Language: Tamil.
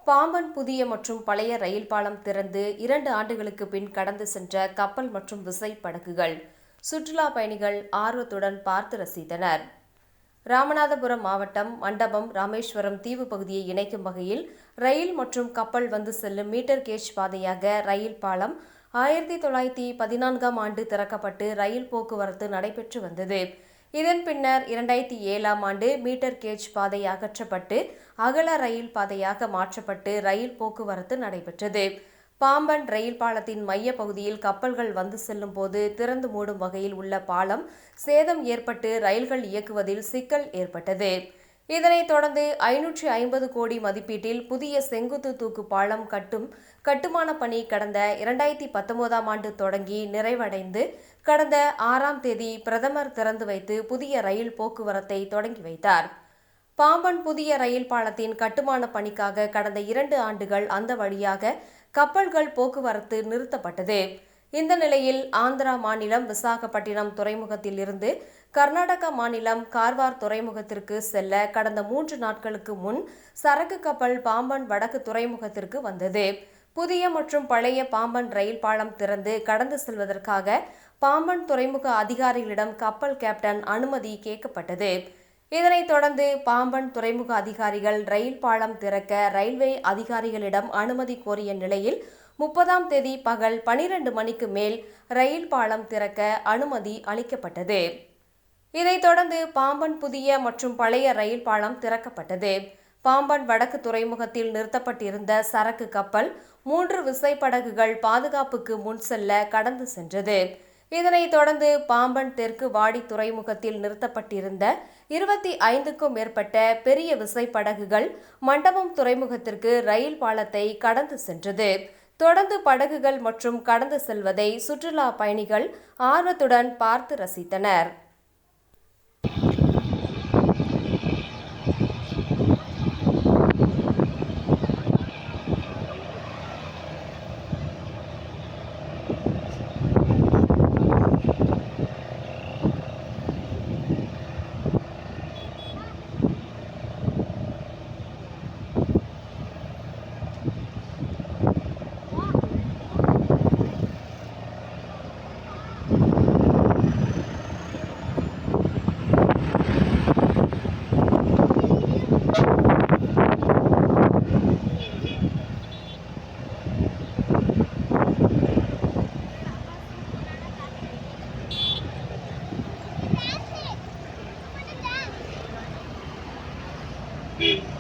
பாம்பன் புதிய மற்றும் பழைய ரயில் பாலம் திறந்து 2 ஆண்டுகளுக்கு பின் கடந்து சென்ற கப்பல் மற்றும் விசைப்படகுகள் சுற்றுலா பயணிகள் ஆர்வத்துடன் பார்த்து ரசித்தனர். ராமநாதபுரம் மாவட்டம் மண்டபம் ராமேஸ்வரம் தீவு பகுதியை இணைக்கும் வகையில் ரயில் மற்றும் கப்பல் வந்து செல்லும் மீட்டர் கேஜ் பாதையாக ரயில் பாலம் 1914ஆம் ஆண்டு திறக்கப்பட்டு ரயில் போக்குவரத்து நடைபெற்று வந்தது. இதன் பின்னர் 2007ஆம் ஆண்டு மீட்டர் கேஜ் பாதை அகற்றப்பட்டு அகல ரயில் பாதையாக மாற்றப்பட்டு ரயில் போக்குவரத்து நடைபெற்றது. பாம்பன் ரயில் பாலத்தின் மைய பகுதியில் கப்பல்கள் வந்து செல்லும் போது திறந்து மூடும் வகையில் உள்ள பாலம் சேதம் ஏற்பட்டு ரயில்கள் இயக்குவதில் சிக்கல் ஏற்பட்டது. இதனைத் தொடர்ந்து 550 கோடி மதிப்பீட்டில் புதிய செங்குத்து தூக்கு பாலம் கட்டுமான பணி கடந்த 2019ஆம் ஆண்டு தொடங்கி நிறைவடைந்து கடந்த 6ஆம் தேதி பிரதமர் திறந்து வைத்து புதிய ரயில் போக்குவரத்தை தொடங்கி வைத்தார். பாம்பன் புதிய ரயில் பாலத்தின் கட்டுமான பணிக்காக கடந்த 2 ஆண்டுகள் அந்த வழியாக கப்பல்கள் போக்குவரத்து நிறுத்தப்பட்டது. இந்த நிலையில் ஆந்திரா மாநிலம் விசாகப்பட்டினம் துறைமுகத்தில் இருந்து கர்நாடகா மாநிலம் கார்வார் துறைமுகத்திற்கு செல்ல கடந்த 3 நாட்களுக்கு முன் சரக்கு கப்பல் பாம்பன் வடக்கு துறைமுகத்திற்கு வந்தது. புதிய மற்றும் பழைய பாம்பன் ரயில் பாலம் திறந்து கடந்து செல்வதற்காக பாம்பன் துறைமுக அதிகாரிகளிடம் கப்பல் கேப்டன் அனுமதி கேட்கப்பட்டது. இதனைத் தொடர்ந்து பாம்பன் துறைமுக அதிகாரிகள் ரயில் பாலம் திறக்க ரயில்வே அதிகாரிகளிடம் அனுமதி கோரிய நிலையில் 30ஆம் தேதி பகல் 12 மணிக்கு மேல் ரயில் பாலம் திறக்க அனுமதி அளிக்கப்பட்டது. இதைத் தொடர்ந்து பாம்பன் புதிய மற்றும் பழைய ரயில் பாலம் திறக்கப்பட்டது. பாம்பன் வடக்கு துறைமுகத்தில் நிறுத்தப்பட்டிருந்த சரக்கு கப்பல் 3 விசைப்படகுகள் பாதுகாப்புக்கு முன் செல்ல கடந்து சென்றது. இதனைத் தொடர்ந்து பாம்பன் தெற்கு வாடி துறைமுகத்தில் நிறுத்தப்பட்டிருந்த 25க்கும் மேற்பட்ட பெரிய விசைப்படகுகள் மண்டபம் துறைமுகத்திற்கு ரயில் பாலத்தை கடந்து சென்றது. தொடர்ந்து படகுகள் மற்றும் கடந்து செல்வதை சுற்றுலா பயணிகள் ஆர்வத்துடன் பார்த்து ரசித்தனர். Beep.